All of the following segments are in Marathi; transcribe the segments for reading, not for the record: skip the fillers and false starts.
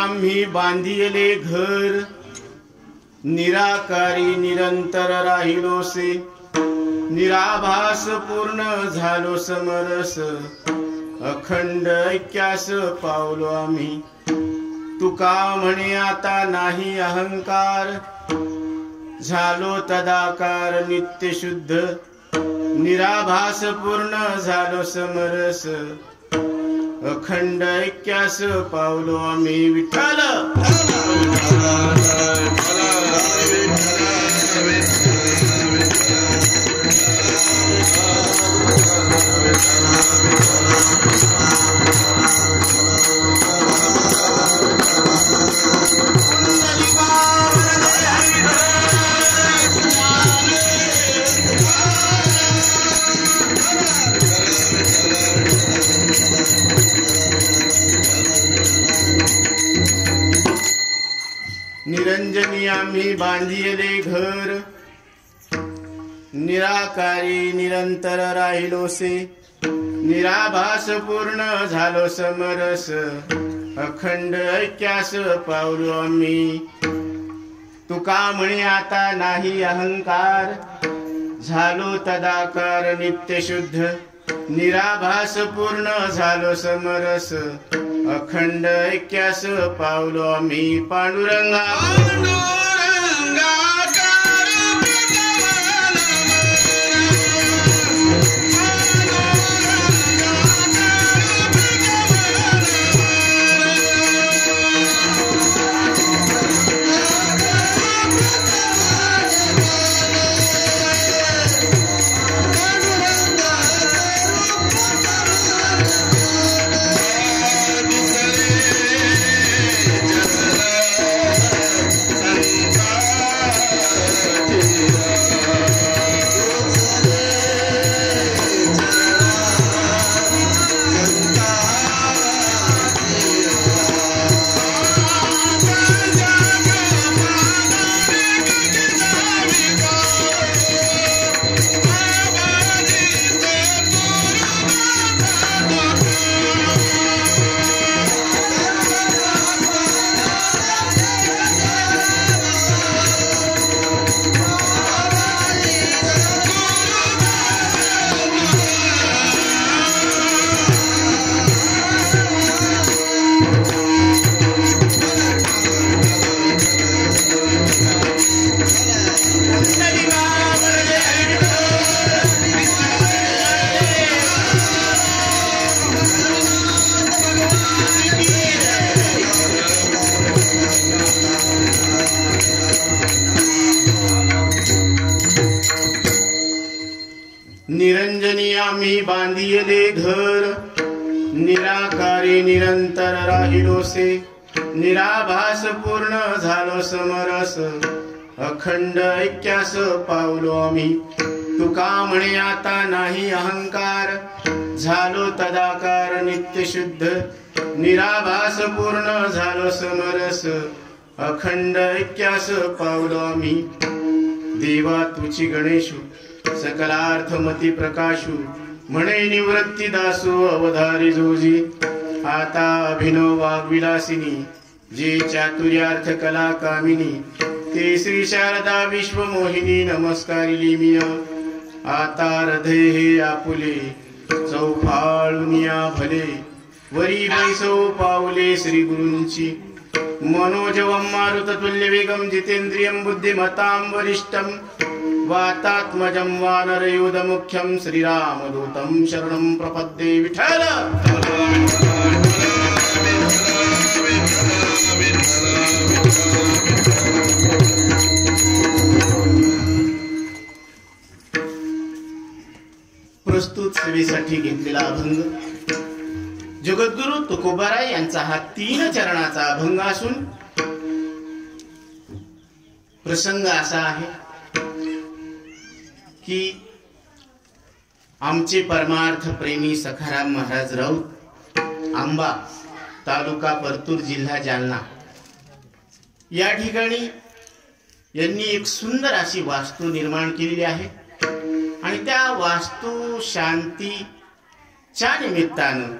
आम्ही बांधिले घर, निराकारी निरंतर राहिलोसे, निराभास पूर्ण झालो समरस, अखंड ऐक्यास पावलो आम्ही. तुका म्हणे आता नाही अहंकार, झालो तदाकार नित्य शुद्ध, निराभास पूर्ण झालो समरस, अखंड ऐक्यास पावलो आम्ही. विठ्ठल निरंजनी आम्ही बांधिले घर, निराकारी निरंतर राहिलोसे, निराभास पूर्ण झालो समरस, अखंड ऐक्यास पावलो आम्ही. तुका म्हणे आता नाही अहंकार, झालो तदाकार नित्य शुद्ध, निराभास पूर्ण झालो समरस, अखंड ऐक्यास पावलो आम्ही. पांडुरंगा निरंजनी आम्ही बांधिले घर, निराकारी निरंतर राहिलोसे, निराभास पूर्ण झालो समरस, अखंड ऐक्यास पावलो आम्ही. तुका म्हणे आता नाही अहंकार, झालो तदाकार नित्य शुद्ध, निराभास पूर्ण झालो समरस, अखंड ऐक्यास पावलो आम्ही. देवा तुची गणेशू सकलार्थमती प्रकाशू, म्हणे निवृत्ती दासो अवधारी जोजी. आता अभिनव वाग्विलासिनी, जे चातुर्यार्थ कला कामिनी, ते श्री शारदा विश्वमोहिनी नमस्कारिली मिय. आता हृदय हे आपुले चौफाळुनिया भले, वरी बैसो पावले श्री गुरूंची. मनोजवं मारुततुल्य वेगं जितेंद्रियं बुद्धिमतां वरिष्ठं, वातात्मजं वानरयूथ मुख्यं श्रीरामदूतं शरणं प्रपद्ये. विठ्ठल प्रस्तुत सेवेसाठी घेतलेला अभंग जगद्गुरु तुकोबाराय यांचा हा 3 चरणाचा अभंग असून प्रसंग असा आहे की आमचे परमार्थ प्रेमी सखाराम महाराज राऊत, आंबा तालुका परतूर जिल्हा जालना या ठिकाणी यांनी एक सुंदर अशी वास्तू निर्माण केलेली आहे आणि त्या वास्तू शांतीच्या निमित्तानं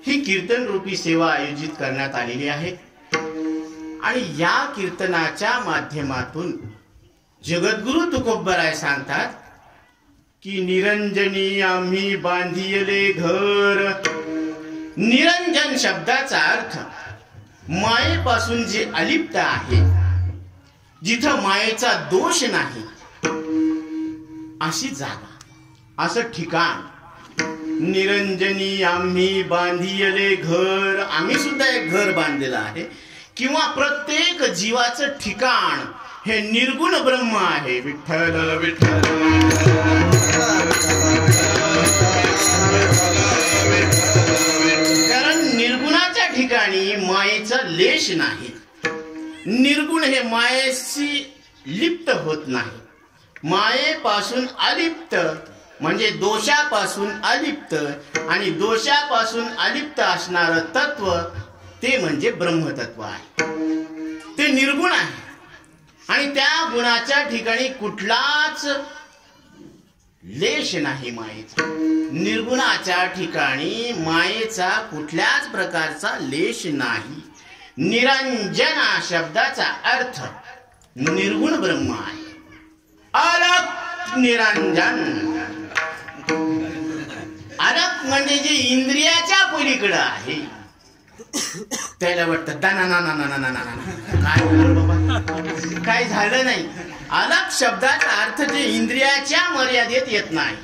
ही कीर्तन रूपी सेवा आयोजित करण्यात आलेली आहे. आणि या कीर्तनाच्या माध्यमातून जगद्गुरु तुकोबराय सांगतात की निरंजनी आम्ही बांधिले घर. निरंजन शब्दाचा अर्थ मायेपासून जे अलिप्त आहे, जिथं मायेचा दोष नाही, अशी जागा, असं ठिकाण. निरंजनी आम्ही बांधिले घर. आम्ही सुद्धा एक घर बांधलेलं आहे. किंवा प्रत्येक जीवाचं ठिकाण हे निर्गुण ब्रह्म आहे. विठ्ठल विठ्ठल. कारण निर्गुणाच्या ठिकाणी मायेचा लेश नाही. निर्गुण हे मायेशी लिप्त होत नाही. मायेपासून अलिप्त म्हणजे दोषापासून अलिप्त, आणि दोषापासून अलिप्त असणारं तत्व ते म्हणजे ब्रह्मतत्व आहे. ते निर्गुण आहे आणि त्या गुणाच्या ठिकाणी कुठलाच लेश नाही मायेचा. निर्गुणाच्या ठिकाणी मायेचा कुठल्याच प्रकारचा लेश नाही. निरंजना शब्दाचा अर्थ निर्गुण ब्रह्म आहे. अलग निरंजन. अलग म्हणजे जे इंद्रियाच्या पलीकडे आहे, त्याला वाटतं काय बाबा काय झालं नाही. अलग शब्दाचा अर्थ जे इंद्रियाच्या मर्यादेत येत नाही,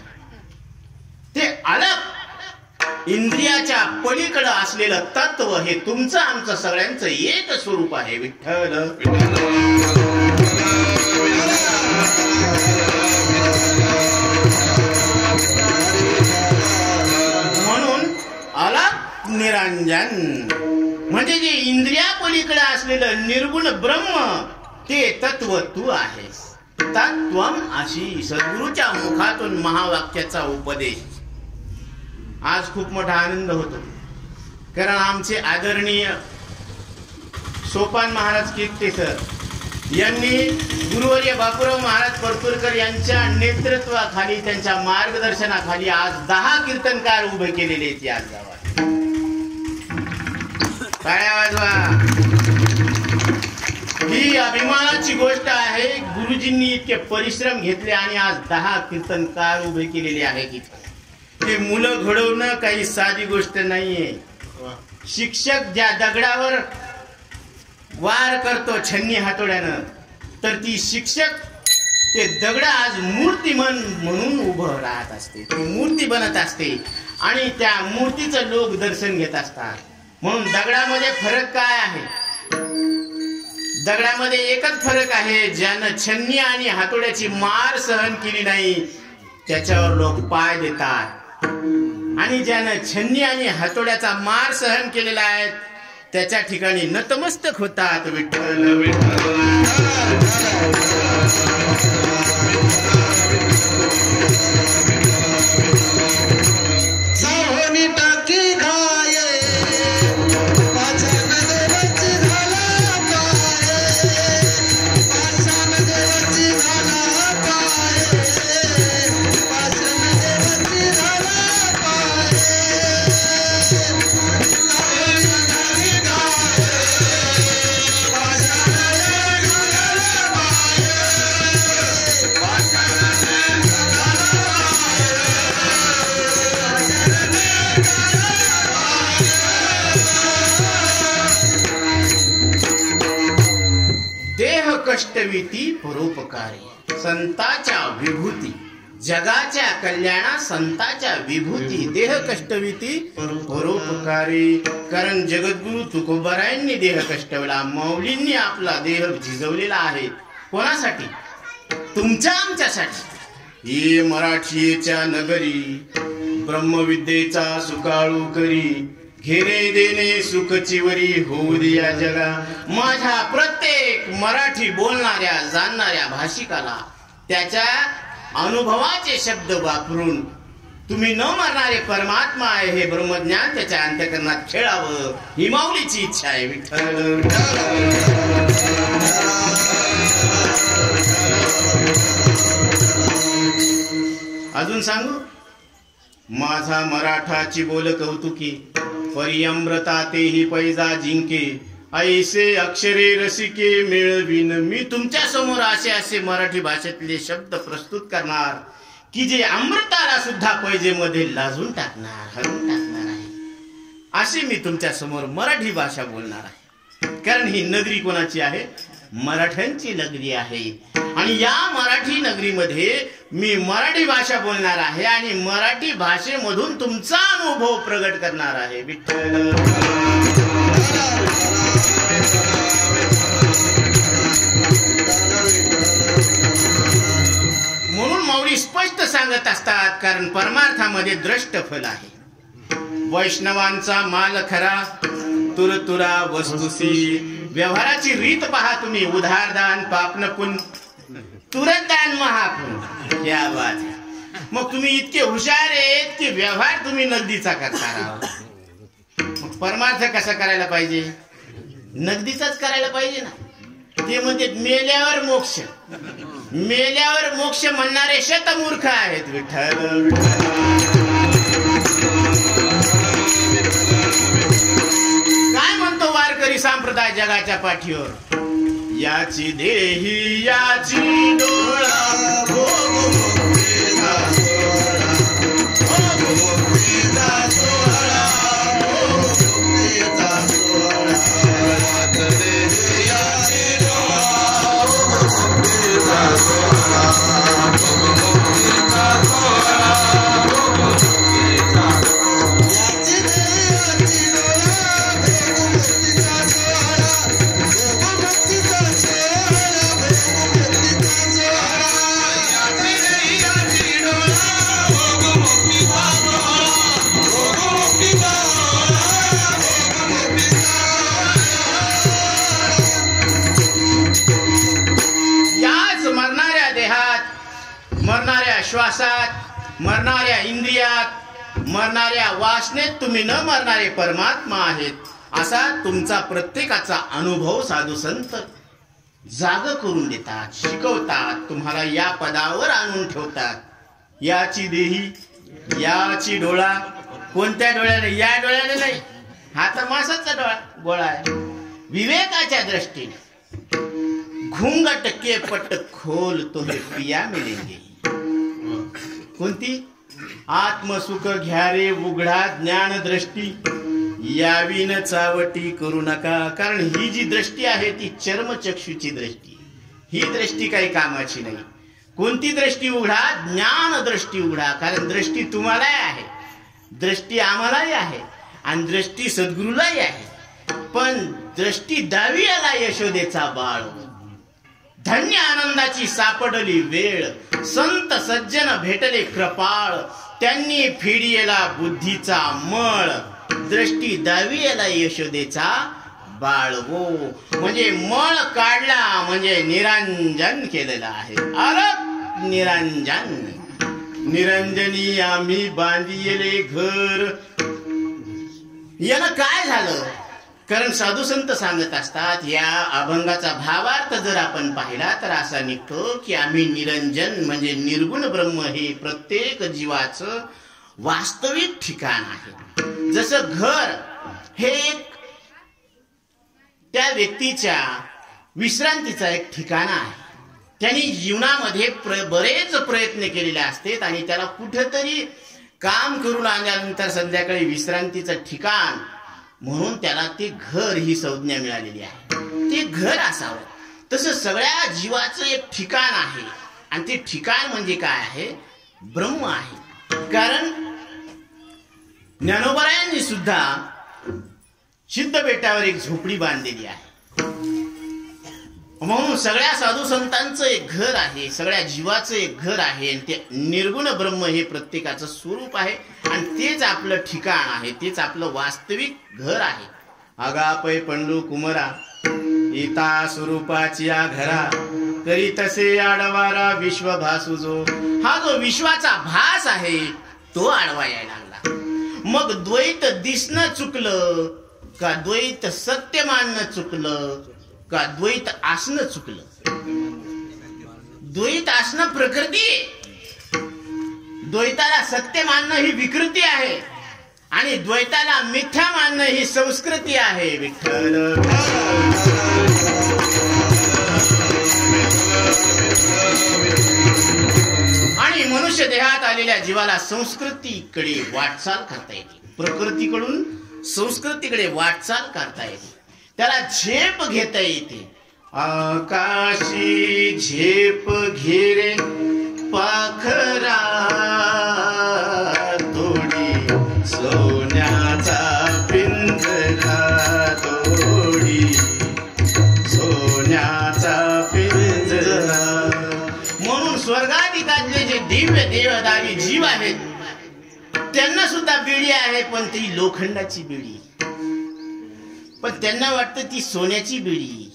ते अलग इंद्रियाच्या पलीकडे असलेलं तत्व हे तुमचं आमचं सगळ्यांचं एक स्वरूप आहे. विठ्ठल म्हणून अलग निरंजन म्हणजे जे इंद्रिया पलीकडे असलेलं निर्गुण ब्रह्म ते तत्व तू आहेस. तत्वम अशी सद्गुरूच्या मुखातून महावाक्याचा उपदेश. आज खूप मोठा आनंद होतो, कारण आमचे आदरणीय सोपान महाराज कीर्ते सर यांनी गुरुवर्य बापूराव महाराज परतूरकर यांच्या नेतृत्वाखाली, त्यांच्या मार्गदर्शनाखाली आज 10 कीर्तनकार उभे केलेले आहेत या गावात. टाळ्या वाजवा. ही अभिमानाची गोष्ट आहे. गुरुजींनी इतके परिश्रम घेतले आणि आज 10 कीर्तनकार उभे केलेले आहेत. हे मुलं घडवणं काही साधी गोष्ट नाहीये. शिक्षक ज्या दगडावर वार करतो छन्नी हातोड्यानं, तर ती शिक्षक ते दगड आज मूर्तिमन म्हणून उभं राहत असते. ती मूर्ती बनत असते आणि त्या मूर्तीचं लोक दर्शन घेत असतात. म्हणून दगडामध्ये फरक काय आहे? दगडामध्ये एकच फरक आहे, ज्यानं छन्नी आणि हातोड्याची मार सहन केली नाही त्याच्यावर लोक पाय देतात, आणि ज्यानं छन्नी आणि हातोड्याचा मार सहन केलेला आहे त्याच्या ठिकाणी नतमस्तक होतात. विठ्ठल विठ्ठल. कष्टविती परोपकारी. संताच्या विभूती, जगाच्या कल्याणा संताच्या विभूती. देह कष्टविती परोपकारी. कारण जगद्गुरु तुकोबरायांनी देह कष्टवला, माऊलींनी आपला देह झिजवलेला आहे. कोणासाठी? तुमच्या आमच्यासाठी. ये मराठीच्या नगरी ब्रह्मविद्येचा सुकाळू करी, घेरे देणे सुखचिवरी होऊ दिया जगा. माझ्या प्रत्येक मराठी बोलणाऱ्या जाणणाऱ्या भाषिकाला त्याच्या अनुभवाचे शब्द वापरून तुम्ही न मरणारे परमात्मा आहे हे ब्रह्मज्ञान त्याच्या अंतःकरणात खेळावं, ही माऊलीची इच्छा आहे. विठ्ठल. अजून सांगू? माझा मराठाची बोल कौतुकी, परी अमृता तेही पैजा जिंके, ऐसे अक्षरे रसिके मिळविन. मी तुमच्या समोर असे मराठी भाषेतले शब्द प्रस्तुत करणार की जे अमृताला सुद्धा पैजेमध्ये लाजून टाकणार, हरवून टाकणार आहे. अशी मी तुमच्या समोर मराठी भाषा बोलणार आहे. कारण ही नगरी कोणाची आहे? मराठ्यांची नगरी आहे. आणि या मराठी नगरीमध्ये मी मराठी भाषा बोलणार आहे आणि मराठी भाषेमधून तुमचा अनुभव प्रगट करणार आहे. विठ्ठल म्हणून माऊली स्पष्ट सांगत असतात, कारण परमार्थामध्ये द्रष्ट फल आहे. वैष्णवांचा माल खरा तुरतुरा वस्तुसी. व्यवहाराची रीत पहा तुम्ही. उधारदान पापन पुण्य, तुरतदान महापुण्य. क्या बात आहे. मग तुम्ही इतके हुशार आहेत की व्यवहार तुम्ही नगदीचा करता राहा. मग परमार्थ कसा करायला पाहिजे? नगदीचाच करायला पाहिजे ना. ते म्हणते मेल्यावर मोक्ष. मेल्यावर मोक्ष म्हणणारे शतमूर्ख आहेत. विठ्ठल काय म्हणतो वारकरी संप्रदाय जगाच्या पाठीवर? याची देही याची डोळा भोग मुक्तीचा सोहळा, भोग मुक्तीचा सोहळा, भोग मुक्तीचा सोहळा. याची देही याची डोळा भोग मुक्तीचा सोहळा, भोग मुक्तीचा सोहळा, भोग मुक्तीचा सोहळा. याची देही याची डोळा भोग मुक्तीचा सोहळा, भोग मुक्तीचा सोहळा, भोग मुक्तीचा सोहळा. याची देही याची डोळा भोग मुक्तीचा सोहळा, भोग मुक्तीचा सोहळा, भोग मुक्तीचा सोहळा. याच मरणाऱ्या देहात, मरणाऱ्या श्वासात, मरणाऱ्या इंद्रियात, मरणाऱ्या वासनेत तुम्ही न मरणारे परमात्मा आहेत, असा तुमचा प्रत्येकाचा अनुभव साधू संत जाग करून देतात, शिकवतात, तुम्हाला या पदावर आणून ठेवतात. याची देही याची डोळा. कोणत्या डोळ्याने? या डोळ्याने नाही. हा तर मासाचा डोळा गोळा आहे. विवेकाच्या दृष्टीने घुंगट के पट खोल तुम्ही पिया मिलेंगे. कोणती? आत्मसुख घ्या रे उघडा ज्ञान दृष्टी, यावी न चावटी करू नका. कारण ही जी दृष्टी आहे ती चर्मचक्षुची दृष्टी. ही दृष्टी काही कामाची नाही. कोणती दृष्टी उघडा? ज्ञान दृष्टी उघडा. कारण दृष्टी तुम्हालाही आहे, दृष्टी आम्हालाही आहे आणि दृष्टी सद्गुरूलाही आहे. पण दृष्टी दावी आला यशोदेचा बाळ. धन्य आनंदाची सापडली वेळ, संत सज्जन भेटले कृपाळ, त्यांनी फिडियला बुद्धीचा मळ. दृष्टी दावियला यशोदेचा बाळ हो. म्हणजे मळ काढला म्हणजे निरंजन केलेला आहे. अलग निरंजन. निरंजनी आम्ही बांधिले घर. यानं काय झालं? कारण साधू संत सांगत असतात, या अभंगाचा भावार्थ जर आपण पाहिला तर असा निघतो की आम्ही निरंजन म्हणजे निर्गुण ब्रह्म हे प्रत्येक जीवाचं वास्तविक ठिकाण आहे. जसं घर हे एक त्या व्यक्तीच्या विश्रांतीचा एक ठिकाण आहे. त्यांनी जीवनामध्ये बरेच प्रयत्न केलेले असतात आणि त्याला कुठेतरी काम करून आल्यानंतर संध्याकाळी विश्रांतीचं ठिकाण म्हणून त्याला ते घर ही संज्ञा मिळालेली आहे. ते घर असावं. तसं सगळ्या जीवाचं एक ठिकाण आहे आणि ते ठिकाण म्हणजे काय आहे? ब्रह्म आहे. कारण ज्ञानोबरायांनी सुद्धा सिद्ध बेटावर एक झोपडी बांधलेली आहे. म्हणून सगळ्या साधू संतांचं एक घर आहे, सगळ्या जीवाचं एक घर आहे आणि ते निर्गुण ब्रह्म हे प्रत्येकाचं स्वरूप आहे आणि तेच आपलं ठिकाण आहे, तेच आपलं वास्तविक घर आहे. आगापै पंडू कुमरा इता स्वरूपाची या घरा, करी तसे आडवारा विश्व भासू जो. हा जो विश्वाचा भास आहे तो आडवा यायला लागला. मग द्वैत दिसणं चुकलं का द्वैत सत्य मानणं चुकलं का द्वैत असणं चुकलं? द्वैत असणं प्रकृती आहे. द्वैताला सत्य मानणं ही विकृती आहे आणि द्वैताला मिथ्या मानणं ही संस्कृती आहे. विठ्ठल आणि मनुष्य देहात आलेल्या जीवाला संस्कृतीकडे वाटचाल करता येते. प्रकृतीकडून संस्कृतीकडे वाटचाल करता येते. त्याला झेप घेता येते. आकाशी झेप घेरे पाखरा तोडी सोन्याचा पिंजरा तोडी सोन्याचा पिंजरा. म्हणून स्वर्गाधिकातले जे दिव्य देवदारी जीव आहेत त्यांना सुद्धा बिडी आहे, पण ती लोखंडाची बिडी. पण त्यांना वाटतं ती सोन्याची बिडी.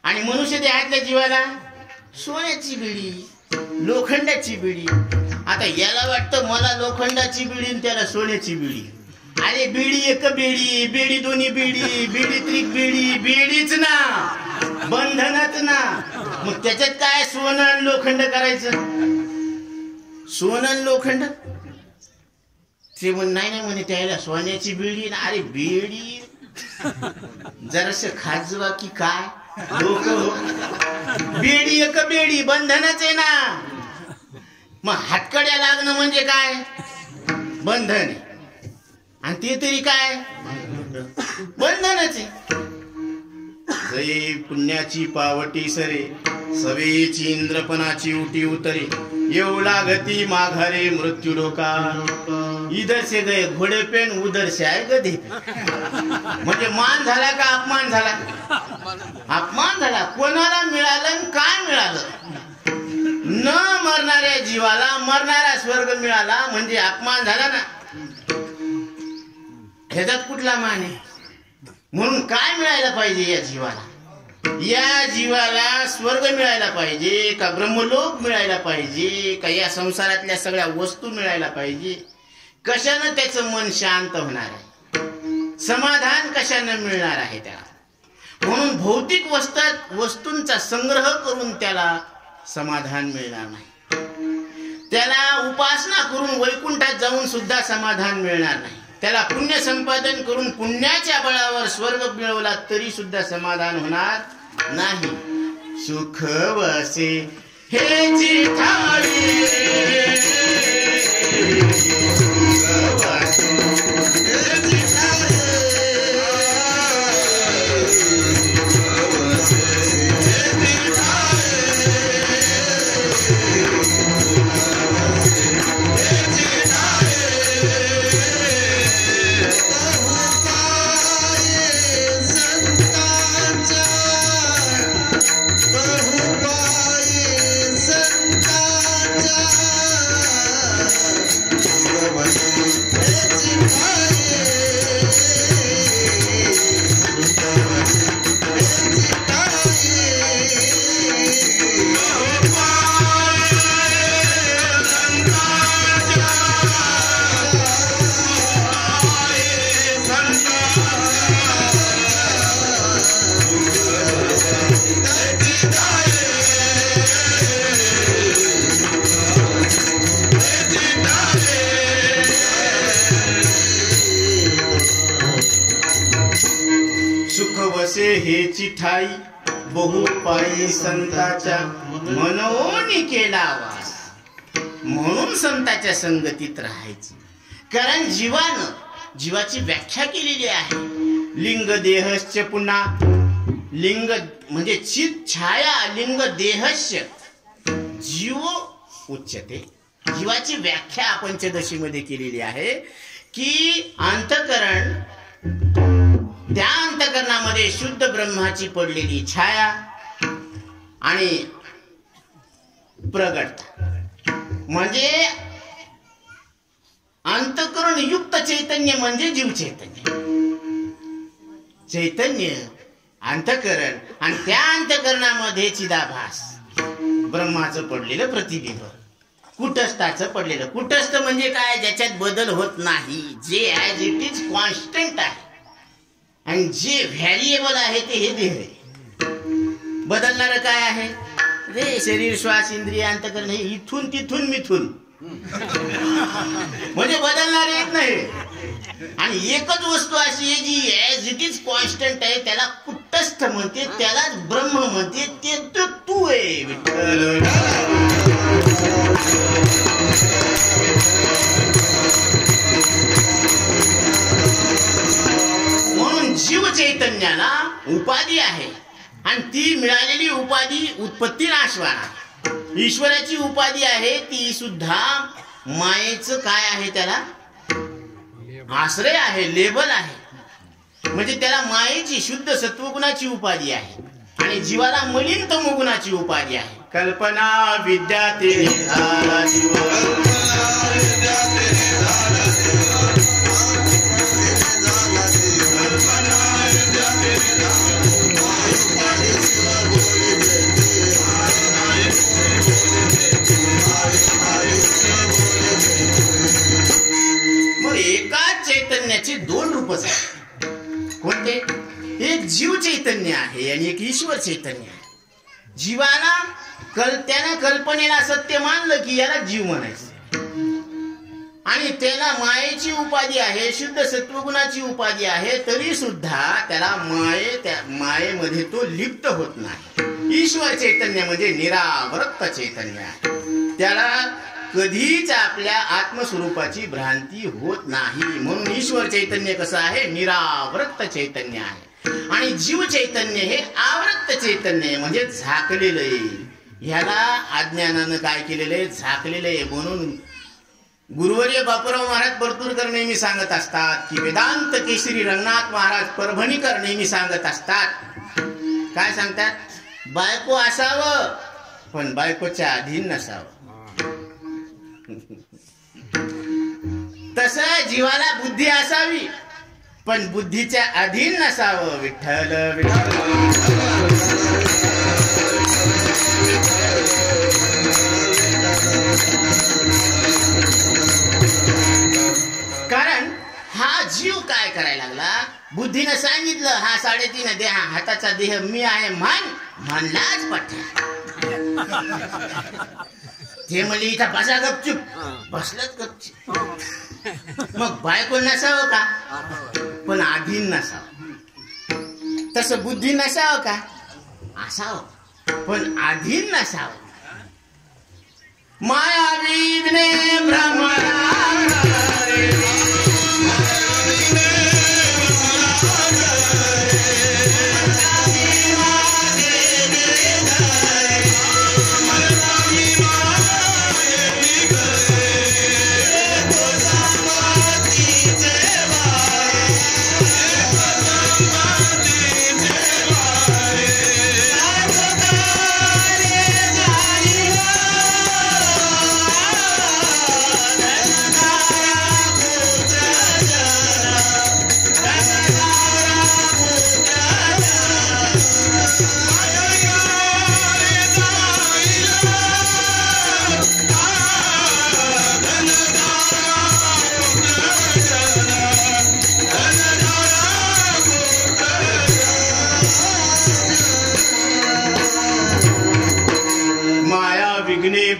आणि मनुष्य देहातल्या जीवाला सोन्याची बिडी, लोखंडाची बिडी. आता याला वाटतं मला लोखंडाची बिडी आणि त्याला सोन्याची बिडी. अरे बिडी एक बिडी, बिडी दोन्ही बिडी, बिडी त्रिक बिडी, बिडीच ना, बंधनच ना. मग त्याच्यात काय सोनं आणि लोखंड करायचं? सोनं आणि लोखंड ते म्हण नाही म्हणे त्याला सोन्याची बिडी. अरे बिडी जरास खाजवा की काय लोक. बेडी एक बेडी, बंधनच आहे ना. मग हातकड्या लागणं म्हणजे काय? बंधन आहे. आणि ते तरी काय? बंधनच आहे. जय पुण्याची पावटी सरे, सवेची इंद्रपणाची उटी उतरे, येऊ लागती माघारे मृत्यू डोका. इधर से गए घोडे पेन, उधर से आए गधे. म्हणजे मान झाला का अपमान झाला? अपमान झाला. कोणाला मिळालं आणि काय मिळालं? न मरणाऱ्या जीवाला मरणारा स्वर्ग मिळाला म्हणजे अपमान झाला ना. ह्याच्यात कुठला मान आहे? म्हणून काय मिळायला पाहिजे या जीवाला? या जीवाला स्वर्ग मिळायला पाहिजे का ब्रह्मलोक मिळायला पाहिजे का या संसारातल्या सगळ्या वस्तू मिळायला पाहिजे? कशानं त्याचं मन शांत होणार आहे? समाधान कशानं मिळणार आहे त्याला? म्हणून भौतिक वस्तूंचा संग्रह करून त्याला समाधान मिळणार नाही. त्याला उपासना करून वैकुंठात जाऊन सुद्धा समाधान मिळणार नाही. त्याला पुण्य संपादन करून पुण्याच्या बळावर स्वर्ग मिळवला तरी सुद्धा समाधान होणार नाही. सुख वसे हे चिठाळी हे चिठाई बहुपायी संताच्या मनोनी केला वास. म्हणून संताच्या संगतीत राहायची. कारण जीवाची व्याख्या केलेली आहे. लिंग देहस्य, पुन्हा लिंग म्हणजे चित छाया, लिंग देहस्य जीव उच्यते. जीवाची व्याख्या पंचदशी मध्ये केलेली आहे की अंतःकरण, त्या अंतःकरणामध्ये शुद्ध ब्रह्माची पडलेली छाया आणि प्रगटता म्हणजे अंतःकरण युक्त चैतन्य म्हणजे जीव चैतन्य. चैतन्य अंतःकरण आणि त्या अंतःकरणामध्ये चिदाभास ब्रह्माचं पडलेलं प्रतिबिंब, कुटस्थाचं पडलेलं. कुटस्थ म्हणजे काय? ज्याच्यात बदल होत नाही, जे ऍज इट इज कॉन्स्टंट आहे. आणि जे व्हॅरिएबल आहे ते हे देह आहे. बदलणार काय आहे? रे शरीर, श्वास, इंद्रिय, अंतःकरण हे इथून तिथून मिथून म्हणजे बदलणार येत नाही. आणि एकच वस्तू अशी आहे जी ऍज इट इज कॉन्स्टंट आहे, त्याला कुटस्थ म्हणते, त्यालाच ब्रह्म म्हणते, ते तर तू आहे विठ्ठल. म्हणून जीव चैतन्याला उपाधी आहे आणि ती मिळालेली उपाधी उत्पत्ती नाशवान आहे. ईश्वराची उपाधी आहे ती सुद्धा मायेचं काय आहे, त्याला आश्रय आहे, लेबल आहे. म्हणजे त्याला मायेची शुद्ध सत्वगुणाची उपाधी आहे आणि जीवाला मलिन तमोगुणाची उपाधी आहे. कल्पना विद्या ते एकाच चैतन्याचे दोन रूपच आहेत. कोणते? एक जीव चैतन्य आहे आणि एक ईश्वर चैतन्य आहे. जीवाला त्यानं कल्पनेला सत्य मानलं की याला जीव म्हणायचं आणि त्याला मायेची उपाधी आहे, शुद्ध सत्वगुणाची उपाधी आहे, तरी सुद्धा त्याला मायेमध्ये तो लिप्त होत नाही. ईश्वर चैतन्य म्हणजे निरावरक्त चैतन्य आहे, त्याला कधीच आपल्या आत्मस्वरूपाची भ्रांती होत नाही. म्हणून ईश्वर चैतन्य कसं आहे? निरावृत्त चैतन्य आहे आणि जीव चैतन्य हे आवृत्त चैतन्य आहे, म्हणजे झाकलेलं आहे. ह्याला अज्ञानानं काय केलेलं आहे? झाकलेलं आहे. म्हणून गुरुवर्य बापूराव महाराज परतूरकर नेहमी सांगत असतात की वेदांत केसरी रंगनाथ महाराज परभणीकर नेहमी सांगत असतात, काय सांगतात? बायको असावं पण बायकोच्या अधीन नसावं. तस जीवाला बुद्धी असावी पण बुद्धीच्या अधीन नसावं. विठ्ठल कारण हा जीव काय करायला लागला? बुद्धीनं सांगितलं हा 3.5 देह, हाताचा देह मी आहे, म्हणलाच पठ्या. ते म्हणले इथं बसा गपचूप, बसलंच गपचूप. मग बायको नसावं का? पण अधीन नसावं. तसं बुद्धी नसावं का? असावं पण अधीन नसावं. माया विघ्ने भ्रमरा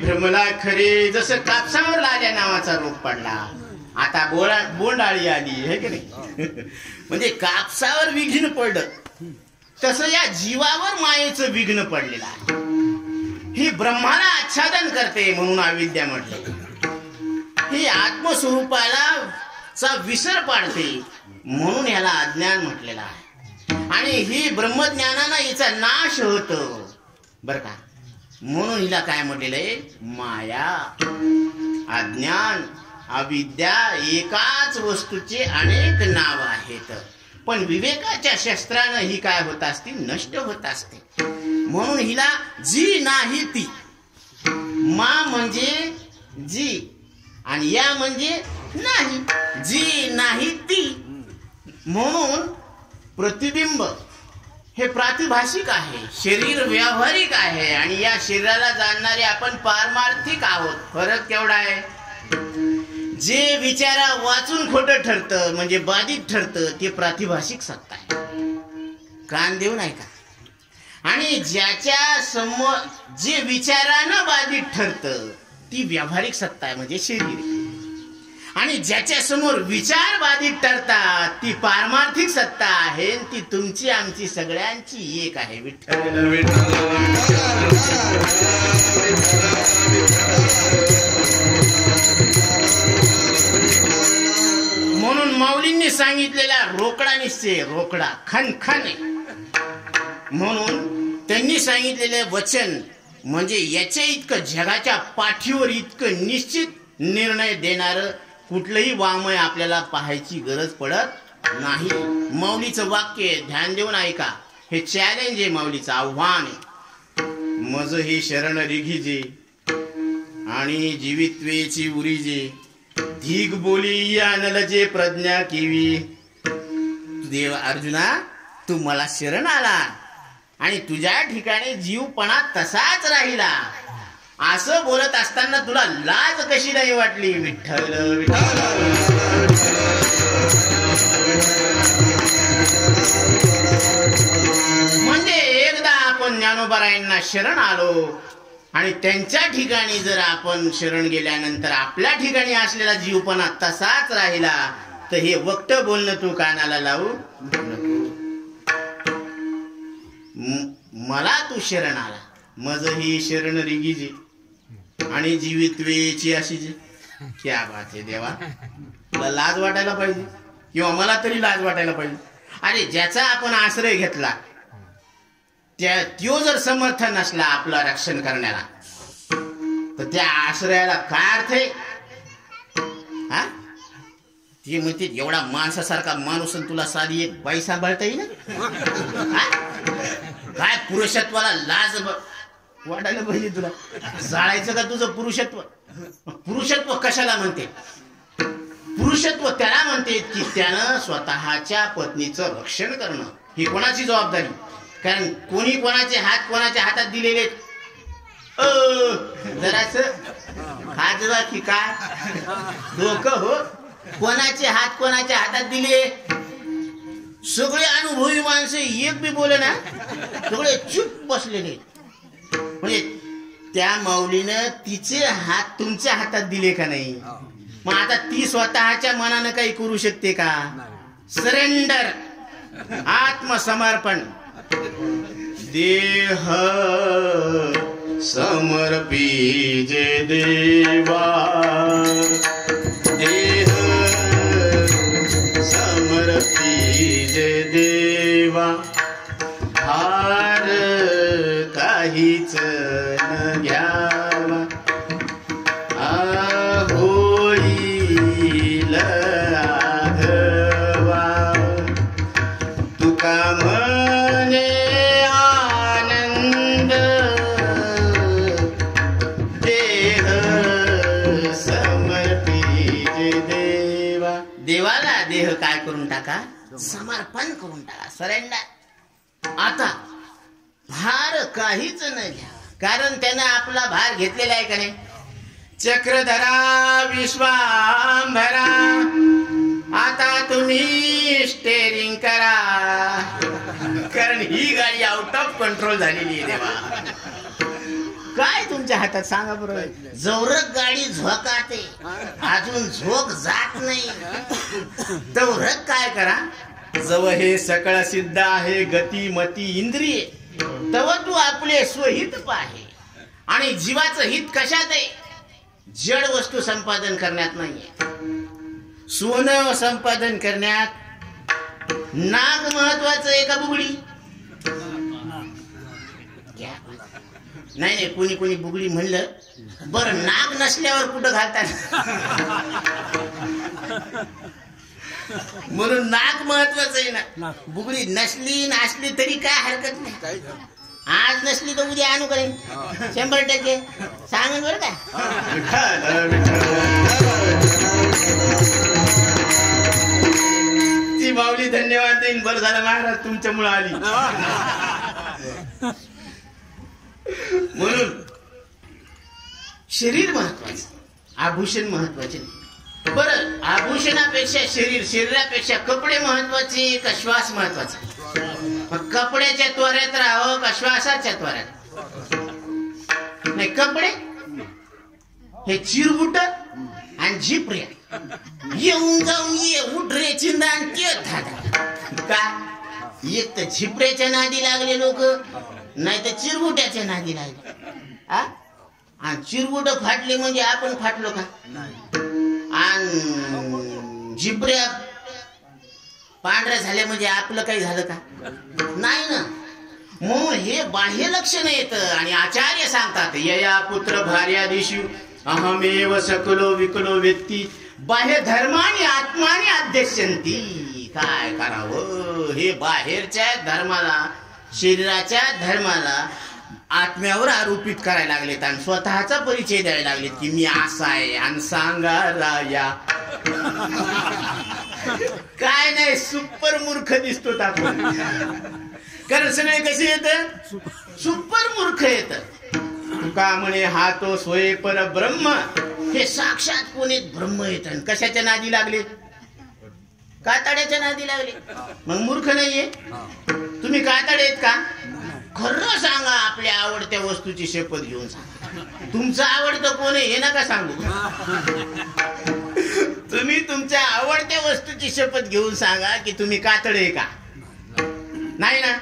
भ्रमला खरे. जसं कापसावर लाल्या नावाचा रोग पडला, आता बोंडाळी आली आहे की नाही. म्हणजे कापसावर विघ्न पडलं तसं या जीवावर मायेचं विघ्न पडलेलं आहे. ही ब्रह्माला आच्छादन करते म्हणून अविद्या म्हटलं. ही आत्मस्वरूपाला चा विसर पाडते म्हणून ह्याला अज्ञान म्हटलेलं आहे. आणि ही ब्रह्मज्ञानानं हिचा नाश होतो बर का. म्हणून हिला काय म्हटलेलं आहे? माया, अज्ञान, अविद्या एकाच वस्तूचे अनेक नाव आहेत, पण विवेकाच्या शस्त्रानं ही काय होत असते? नष्ट होत असते. म्हणून हिला जी नाही ती. मा म्हणजे जी आणि या म्हणजे नाही. जी नाही ती. म्हणून प्रतिबिंब हे प्रातिभाषिक आहे, शरीर व्यावहारिक आहे आणि या शरीराला जाणणारे आपण पारमार्थिक आहोत. फरक केवढा आहे? जे विचारा वाचून खोटं ठरतं म्हणजे बाधित ठरतं ते प्रातिभाषिक सत्ता आहे. कान देऊ नाही का? आणि ज्याच्या समोर जे विचारानं बाधित ठरतं ती व्यावहारिक सत्ता आहे म्हणजे शरीर. आणि ज्याच्या समोर विचार बाधित ठरतात ती पारमार्थिक सत्ता आहे, ती तुमची आमची सगळ्यांची एक आहे. विठ्ठल म्हणून माऊलींनी सांगितलेला रोकडा निश्चय, रोकडा खनखन आहे. म्हणून त्यांनी सांगितलेले वचन म्हणजे याच्या इतकं जगाच्या पाठीवर इतकं निश्चित निर्णय देणार कुठलंही वाङ्मय आपल्याला पाहायची गरज पडत नाही. माऊलीचं वाक्य ध्यान देऊन ऐका, हे चॅलेंज आहे, माऊलीचं आव्हान आहे. मज ही शरण रिघिजे आणि जीवित्वेची उरीजे, धीग बोली आणलजे प्रज्ञा किवी. देव अर्जुना, तू मला शरण आला आणि तुझ्या ठिकाणी जीवपणा तसाच राहिला. असं बोलत असताना तुला लाज कशी नाही वाटली? विठ्ठल विठ्ठल. म्हणजे एकदा आपण ज्ञानोबारायांना शरण आलो आणि त्यांच्या ठिकाणी जर आपण शरण गेल्यानंतर आपल्या ठिकाणी असलेला जीवपणा तसाच राहिला तर हे वक्त बोलणं तू कानाला लावू नको. मला तू शरण आला, मज ही शरण रिगीजी आणि जीवित्वेची अशी जी. क्या बात आहे देवा, तुला लाज वाटायला पाहिजे किंवा मला तरी लाज वाटायला पाहिजे. अरे ज्याचा आपण आश्रय घेतला त्यो जर समर्थ नसला आपलं रक्षण करण्याला तर त्या आश्रयाला काय अर्थ आहे? हा, ती म्हणते एवढा माणसासारखा माणूस तुला साधी एक बाई सांभाळता येईल? काय पुरुषत्वाला लाज वाटायला पाहिजे तुला? जाळायचं का तुझं पुरुषत्व? पुरुषत्व कशाला म्हणते? पुरुषत्व त्याला म्हणते की त्यानं स्वतःच्या पत्नीचं रक्षण करणं ही कोणाची जबाबदारी. कारण कोणी कोणाचे हात कोणाच्या हातात दिलेले जराच खाजवा की काय डोकं हो. कोणाचे हात कोणाच्या हातात दिले? सगळे अनुभवी माणसं एक बी बोले ना, सगळे चुप बसलेले. म्हणजे त्या माऊलीनं तिचे हात तुमच्या हातात दिले का नाही? मग आता ती स्वतःच्या मनानं काही करू शकते का? सरेंडर, आत्मसमर्पण. देह समर्पीजे देवा, देह समर्पीजे देवा, हार काहीच न घ्यावा, होईल आघवा. तुका म्हणे आनंद देह समर्पीजे देवा. देवाला देह काय करून टाका? समर्पण करून टाका, सरेंडर. आता भार काहीच न घ्या, कारण त्यानं आपला भार घेतलेला आहे का नाही? चक्रधरा विश्वांभरा, आता तुम्ही स्टेरिंग करा, कारण ही गाडी आउट ऑफ कंट्रोल झालेली आहे देवा. काय तुमच्या हातात सांगा बरोबर? जवरक गाडी झोकाते, अजून झोक जात नाही, तवरक काय करा? जव हे सकळ सिद्ध आहे गती मती इंद्रिये, तव तू आपले स्वहित पाहे. आणि जीवाचं हित कशात आहे? जड वस्तू संपादन करण्यात नाहीये, सोनं संपादन करण्यात. नाग महत्वाचं आहे का बुगडी? नाही, कोणी कोणी बुगडी म्हणलं बरं, नाग नसल्यावर कुठं घालतात? म्हणून नाग महत्वाचं आहे ना. बुगडी नसली नासली तरी काय हरकत नाही. आज नसली तर उद्या आणू करेन 100% सांगेन बरं का. ती माऊली धन्यवाद देईन. बरं झालं महाराज तुमच्यामुळे आली. म्हणून शरीर महत्वाचं, आभूषण महत्वाचे नाही. बरं, आभूषणापेक्षा शरीर, शरीरापेक्षा कपडे महत्वाचे का श्वास महत्वाचा? कपड्याच्या त्वऱ्यात राहावं का श्वासाच्या त्वऱ्यात? नाही, कपडे हे चिरबुट आणि झिपऱ्या येऊन जाऊन ये उठ रे चिंदान ते काय एक तर झिपऱ्याच्या नादी लागले लोक, नाही तर चिरगुट्याच्या नादी लागले. आणि चिरगुट फाटले म्हणजे आपण फाटलो का? आणि झिपऱ्या पांढऱ्या झाल्या म्हणजे आपलं काही झालं का? नाही ना. म्हणून हे बाह्य लक्षण येतं. आणि आचार्य सांगतात यया पुत्र भार्या दिशू अहमेव सकलो विकलो व्यक्ती बाह्य धर्माने आत्माने अध्यक्षंती. काय करावं? हे बाहेरच्या धर्माला, शरीराच्या धर्माला आत्म्यावर आरोपित करायला लागलेत आणि स्वतःचा परिचय द्यायला लागलेत की मी असा आहे आणि सांगा राया. काय नाही, सुपर मूर्ख दिसतो आपण. कारण सगळे कसे येत? सुपर मूर्ख येत. तुका म्हणे हा तो सोय पर ब्रह्म. हे साक्षात कोणी ब्रह्म येत. कशाच्या नादी लागले? कातड्याच्या नादी लागले. मग मूर्ख नाहीये तुम्ही? कातडे आहेत का? खरं सांगा, आपल्या आवडत्या वस्तूची शपथ घेऊन सांगा. तुमचं आवडतं कोण आहे हे नका सांगू. तुम्ही तुमच्या आवडत्या वस्तूची शपथ घेऊन सांगा की तुम्ही कातडे का? नाही ना.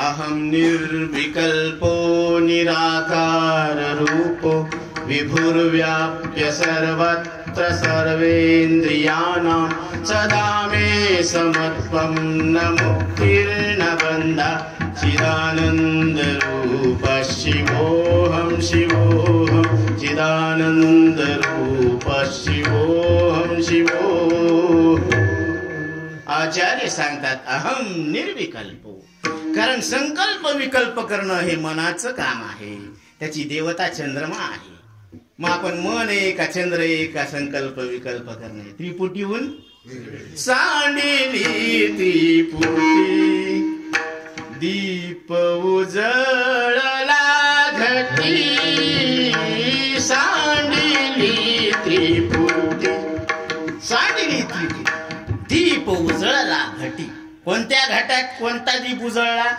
अहम निर्विकल्पो निराकार रूपो विभुर्व्याप्य सर्वत्र सर्वेन्द्रियाणां सदा मे समत्वं न मुक्तिर्न बन्धा चिदानंद रूप शिवोहम शिवोहम चिदानंद रूप शिवोहम शिवोहम. आचार्य सांगतात अहम निर्विकल्पो. कारण संकल्प विकल्प करणं हे मनाचं काम आहे. त्याची देवता चंद्रमा आहे. मग आपण मन आहे का चंद्र आहे का संकल्प विकल्प करणे? त्रिपुटीहून सांडिली त्रिपुटी दीप उजळला घटी. सांडिली त्रिपुटी, सांडिली त्रिपुटी दीप उजळला घटी. कोणत्या घटात कोणता दीप उजळला?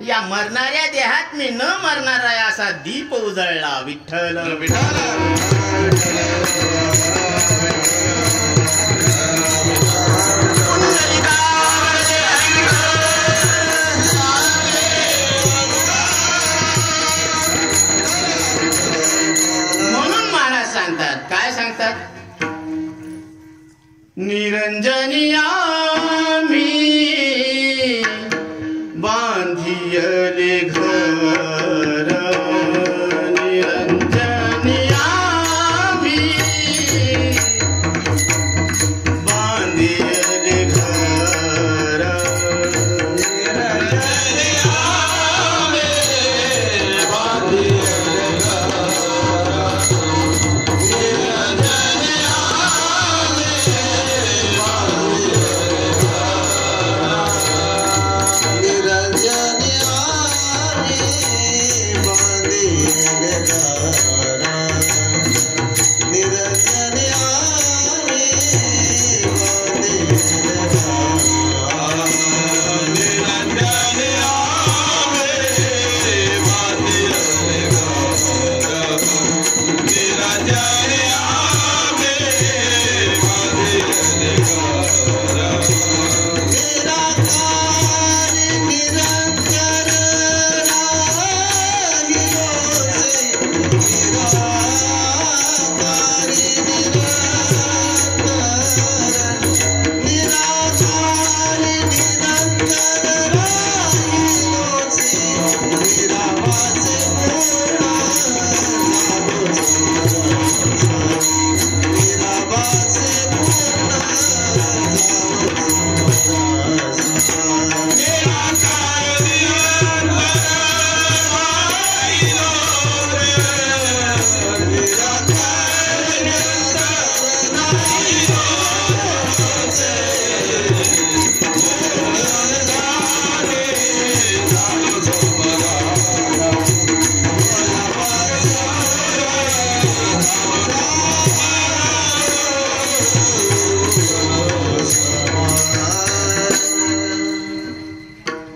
या मरणाऱ्या देहात मी न मरणारा असा दीप उजळला. विठ्ठल म्हणून महाराज सांगतात. काय सांगतात? निरंजनिया मी बांधियले घर. निरंजनिया मी बांधियले घर. निरंजनिया मी बांधियले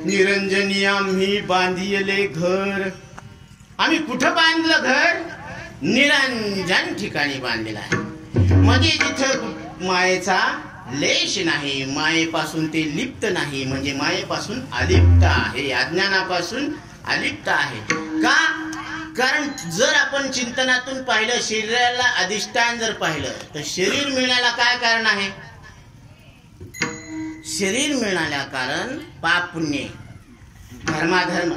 निरंजनी आम्ही बांधिले घर. आम्ही कुठं बांधलं घर? निरंजन ठिकाणी बांधलेलं आहे. मध्ये जिथं मायेचा लेश नाही, मायेपासून ते लिप्त नाही, म्हणजे मायेपासून अलिप्त आहे, अज्ञानापासून अलिप्त आहे. का? कारण जर आपण चिंतनातून पाहिलं, शरीराला अधिष्ठान जर पाहिलं, तर शरीर मिळण्याला काय कारण आहे? शरीर मिळण्याला कारण पाप पुण्य, धर्माधर्म.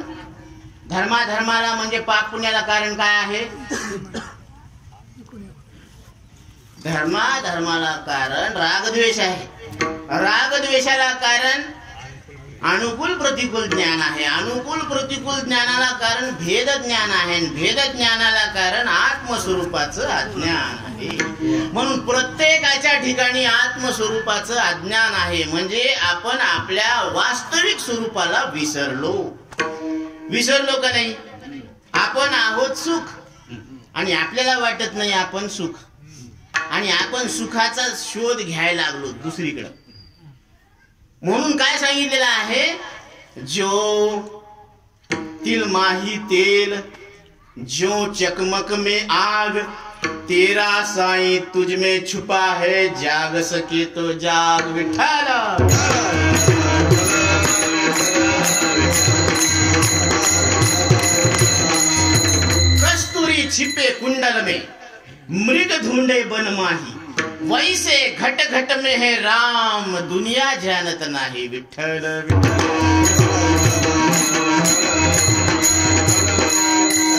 धर्माधर्माला म्हणजे पाप पुण्याला कारण काय आहे? धर्माधर्माला कारण रागद्वेष आहे. रागद्वेषाला कारण अनुकूल प्रतिकूल ज्ञान आहे. अनुकूल प्रतिकूल ज्ञानाला कारण भेद ज्ञान आहे. भेद ज्ञानाला कारण आत्मस्वरूपाचं अज्ञान आहे. म्हणून प्रत्येकाच्या ठिकाणी आत्मस्वरूपाचं अज्ञान आहे. म्हणजे आपण आपल्या वास्तविक स्वरूपाला विसरलो का नाही? आपण आहोत सुख आणि आपल्याला वाटत नाही आपण सुख, आणि आपण सुखाचा शोध घ्यायला लागलो दुसरीकडे. म्हणून काय सांगितलेलं आहे? जो तिल माही तेल, जो चकमक में आग, तेरा साईं तुझ में छुपा है, जाग सके तो जाग. विठ्ठल कस्तूरी छिपे कुंडल में, मृग ढूंढे बन माही, वैसे घट घट में है राम, दुनिया जानत नाही. विठ्ठल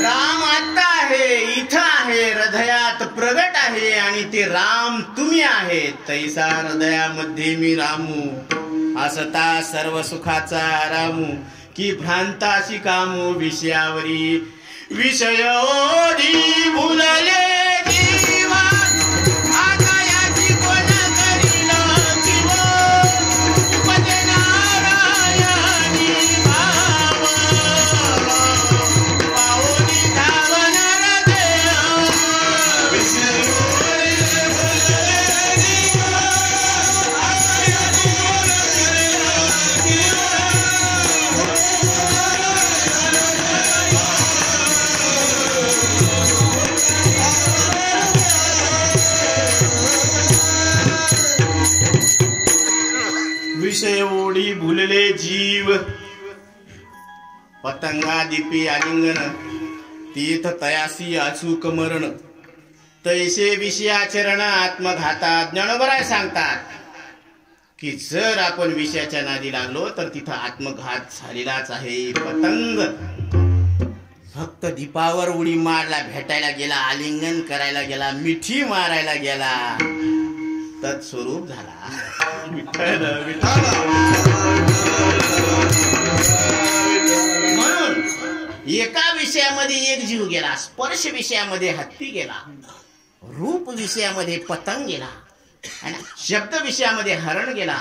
राम आता आहे, इथं आहे, हृदयात प्रगट आहे, आणि ते राम तुम्ही आहे. तैसा हृदयामध्ये मी रामू, असता सर्व सुखाचा आरामू, की भ्रांताशी कामू, विषयावरी विषयोधी भुलले जीवा, आता याची कोण करील किंवा, उपदे नारायणी भाव, पाऊली धावणार देव, विषयोधी भुलले जीवा, आता याची कोण करील किंवा. विषय ओढी भुलले जीव, पतंगा दीपी आलिंगन, तीर्थ तयासी अचूक मरण, तैसे विषयाचरण आत्मघातात. ज्ञानोबराय सांगतात की जर आपण विषयाच्या नादी लागलो तर तिथं आत्मघात झालेलाच आहे. पतंग फक्त दीपावर उडी मारला, भेटायला गेला, आलिंगन करायला गेला, मिठी मारायला गेला, तत्स्वरूप झाला. म्हणून एका विषयामध्ये एक जीव गेला, स्पर्श विषयामध्ये हत्ती गेला, रूप विषयामध्ये पतंग गेला, शब्द विषयामध्ये हरण गेला,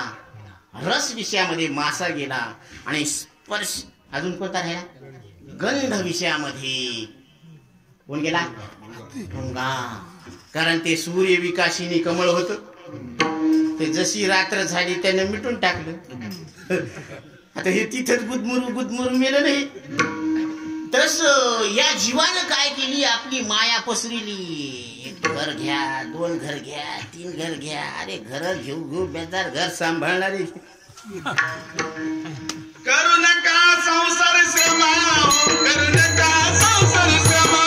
रस विषयामध्ये मासा गेला, आणि स्पर्श अजून कोणता राहिला? गंध विषयामध्ये कोण गेला? गंगा. कारण ते सूर्य विकासिनी कमळ होत, ते जशी रात्र झाली त्याने मिटून टाकलं. आता हे तिथंच गुदमुरू मेलं नाही. तस या जीवानं काय केली? आपली माया पसरली. एक घर घ्या, दोन घर घ्या, तीन घर घ्या. अरे घर घेऊ बेजार, घर सांभाळणारे. करू नका संसार सेवा, करू नका संसार सेवा,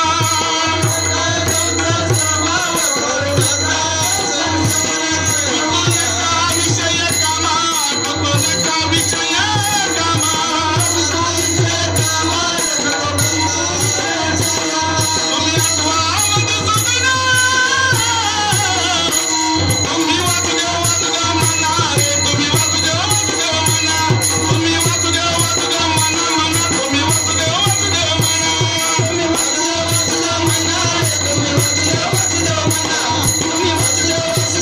विषय कामा, नको नका विषय कामा, तुम्ही अथवा मधुसूदना, तुम्ही वासुदेव म्हणा रे, तुम्ही वासुदेव म्हणा, तुम्ही वासुदेव म्हणा म्हणा, तुम्ही वासुदेव म्हणा, तुम्ही वासुदेव म्हणा रे, तुम्ही वासुदेव म्हणा, तुम्ही वासुदेव म्हणा रे, तुम्ही वासुदेव म्हणा.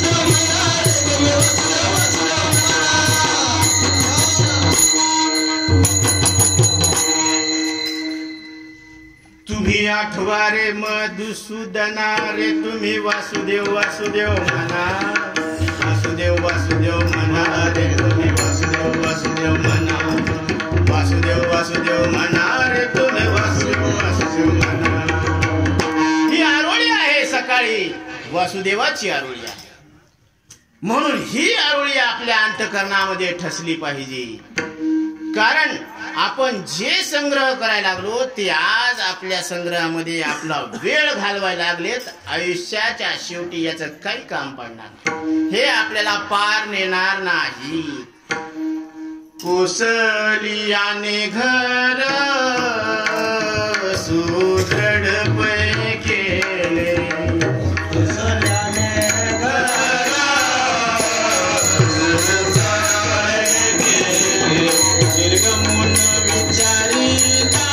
तुम्ही आठवा रे मधुसूदना रे, तुम्ही वासुदेव वासुदेव म्हणा, वासुदेव वासुदेव म्हणा रे, तुम्ही वासुदेव वासुदेव म्हणा, वासुदेव वासुदेव म्हणा रे, तुम्ही वासुदेव वासुदेव म्हणा. ही आरोळी आहे, सकाळी वासुदेवाची आरोळी आहे. म्हणून ही आरोळी आपल्या अंतःकरणामध्ये ठसली पाहिजे. कारण आपण जे संग्रह करायला लागलो ते आज आपल्या संग्रहामध्ये आपला वेळ घालवायला लागलेत. आयुष्याच्या शेवटी याचं काही काम पडणार, हे आपल्याला पार नेणार नाही. कोसलियाने घर सुदृढ पै केले, निर्गमन विचारिता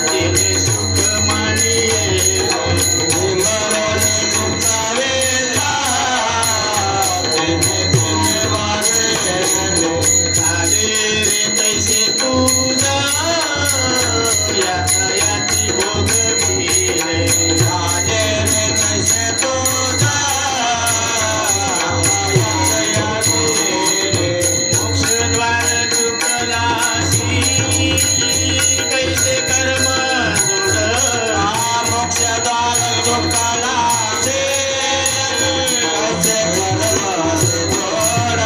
तिने सुख मानिये, मुक्तावेला तिने रे तैसे तुझा याची भोगविले, रे तैसे तुझा मोक्षद्वार चुकलाशी कैसे कर्म जोड, मोक्षद्वार चुकलाशी कैसे कर्म जोड,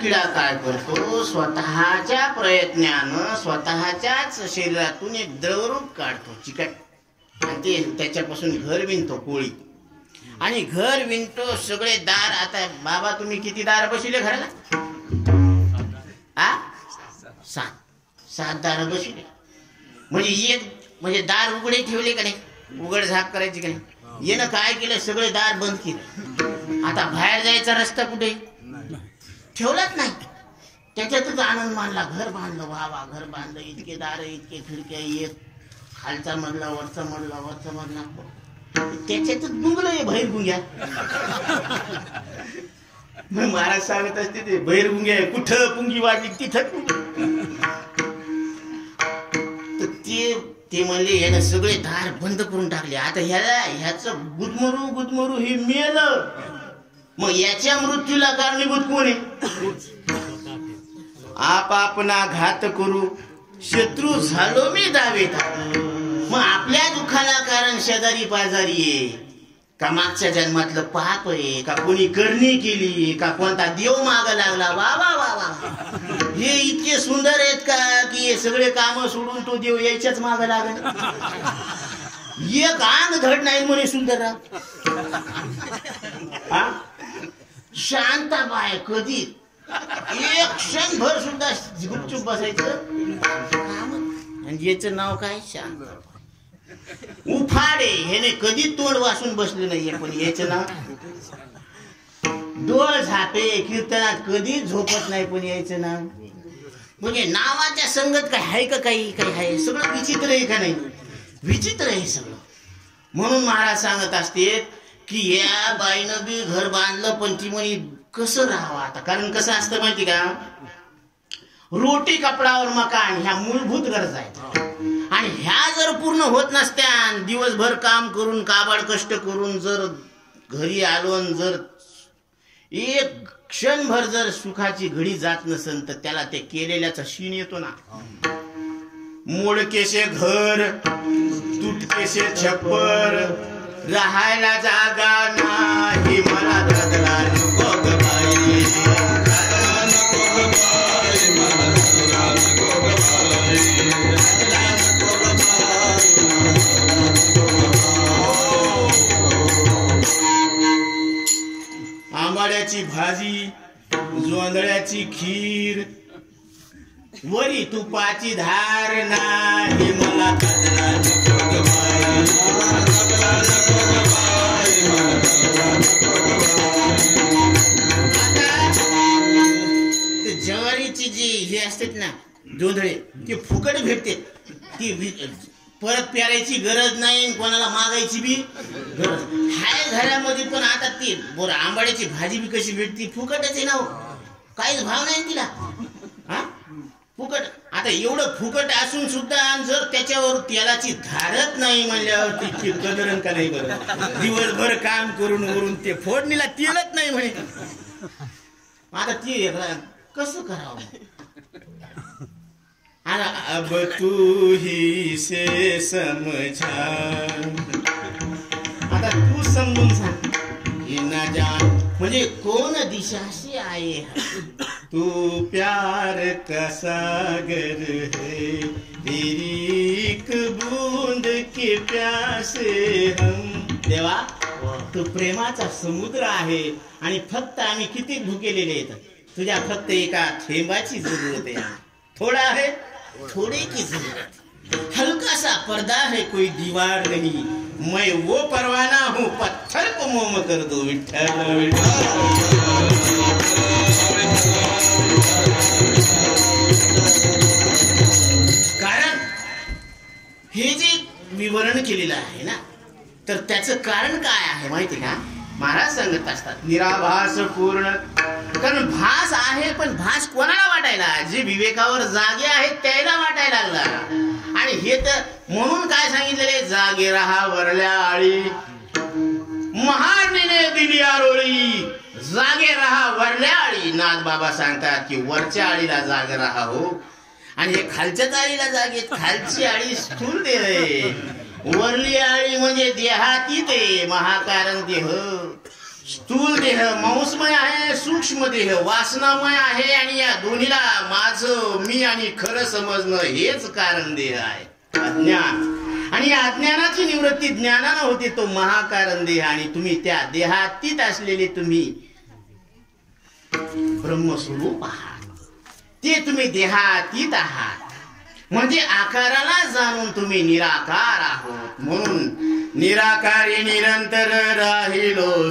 किडा काय करतो, स्वतःच्या प्रयत्नानं स्वतःच्याच शरीरातून एक द्रवरूप काढतो चिकट, आणि ते त्याच्यापासून घर विणतो कोळी, आणि घर विणतो सगळे दार. आता बाबा तुम्ही किती दार बसविले घराला? सात दार बसविले. म्हणजे दार उघडे ठेवले का नाही, उघड झाप करायची का नाही. येणं काय केलं, सगळे दार बंद केले. आता बाहेर जायचा रस्ता कुठे ठेवलाच नाही. त्याच्यातच आनंद मानला. घर बांधलं, वा वा घर बांधलं, इतके दार इतके खिडक्या, एक खालचा मधला वरचा मधला, त्याच्यातच गुंगलं बाहेर गुंग्या. मग महाराज सांगत असते ते बाहेर गुंग्या कुठं पुंगी वाजली तिथं. तर ते म्हणले यानं सगळे दार बंद करून टाकले. आता ह्याचं गुदमरू हे मेलं, मग याच्या मृत्यूला कारणीभूत कोण आहे? आपणा घात करू शत्रू झालो मी दावेत. मग आपल्या दुःखाला कारण शेजारी पाजारी आहे का, मागच्या जन्मातलं पाप आहे का, कोणी करणी केली का, कोणता देव माग लागला? वा वा वा वा, हे इतके सुंदर आहेत का की हे सगळे काम सोडून तो देव यायच्याच माग लागला. एक अंग धड नाही म्हणे सुंदर. शांताबाई कधी एक क्षणभर सुद्धा गुपचूप बसायचं. आणि याचं नाव काय? शांत उफाडे. ह्याने कधी तोंड वासून बसले नाहीये, पण याचं नाव डोळ झापे. कीर्तनात कधी झोपत नाही, पण यायचं नाव. म्हणजे नावाच्या संगत काय आहे का? काही आहे. सगळं विचित्र आहे का नाही? विचित्र आहे सगळं. म्हणून महाराज सांगत असते की या बाईनं बी घर बांधलं, पण ती म्हणे कसं राहावं आता. कारण कसं असतं माहिती का, रोटी कपडावर मकान ह्या मूलभूत गरजा आहेत. आणि ह्या जर पूर्ण होत नसत्या, दिवसभर काम करून काबाड कष्ट करून जर घरी आलो, जर एक क्षणभर जर सुखाची घडी जात नसेल, तर त्याला ते केलेल्याचा शीण येतो ना. मोडकेशे घर तुटकेशे छप्पर, राहायला जागा नाही मला दादला नको ग बाई, दादला नको ग बाई, मला दादला नको ग बाई, दादला नको ग बाई. आंबाड्याची भाजी, जोंधळ्याची खीर, वरी तुपाची धार नाही मला दादला नको ग बाई, दादला नको ग बाई, मला दादला नको ग बाई. आता ज्वारीची जी हे असतात ना जोंधळे, ते फुकट भेटते. ती परत प्यारायची गरज नाही, कोणाला मागायची बी गरज हाय घरामध्ये. पण आता ती बरं आंबाड्याची भाजी बी कशी भेटती, फुकटच आहे ना, काहीच भाव नाही तिला. हा फुकट. आता एवढं फुकट असून सुद्धा जर त्याच्यावर तेलाची धारच नाही म्हणल्यावर ती कदरण का नाही बरं. दिवसभर काम करून वरून ते फोडणीला तेलच नाही म्हणे. आता ती कसं करावं. अब तू ही से समझा, आता तू समजून सांग. ना जान म्हणजे कोण दिशा से आए तू प्यार का सागर है, तेरी एक बूंद के प्यासे हम. देवा तू प्रेमाचा समुद्र आहे आणि फक्त आम्ही किती भुकेलेले आहेत. तुझ्या फक्त एका थेंबाची जरूरत आहे. थोड़ा है थोड़े की जरूरत, हल्का सा पर्दा है कोई दीवार नहीं. मैं वो परवाना हूँ पत्थर को मोम कर दो विठ्ठल विठ्ठल. कारण हे जे विवरण केलेलं आहे ना, तर त्याचं कारण काय आहे माहिती का. महाराज सांगत असतात निराभास पूर्ण. कारण भास आहे, पण भास कोणाला वाटायला, जे विवेकावर जागे आहेत त्याला वाटायला लागला. आणि हे तर म्हणून काय सांगितलेले, जागे राहा वरल्या आळी, महारने दिली आरोळी. जागे राहा वरल्या आळी. नाथ बाबा सांगतात की वरच्या आळीला जागे राहा हो, आणि हे खालच्या आळीला जागे. खालची आळी स्थूल देह आहे, वरली आळी म्हणजे देहातीत आहे. महाकारण देह स्थूल देह मांसमय आहे, सूक्ष्म देह वासनामय आहे. आणि या दोन्हीला माझं मी आणि खरं समजणं हेच कारण देह आहे. अज्ञान आणि या अज्ञानाची निवृत्ती ज्ञानानं होते, तो महाकारण देह. आणि तुम्ही त्या देहातीत असलेले तुम्ही ब्रह्मस्वरूप आहात, ते तुम्ही देहातीत आहात. म्हणजे आकाराला जाणून तुम्ही निराकार आहोत. म्हणून निराकारी निरंतर राहिलो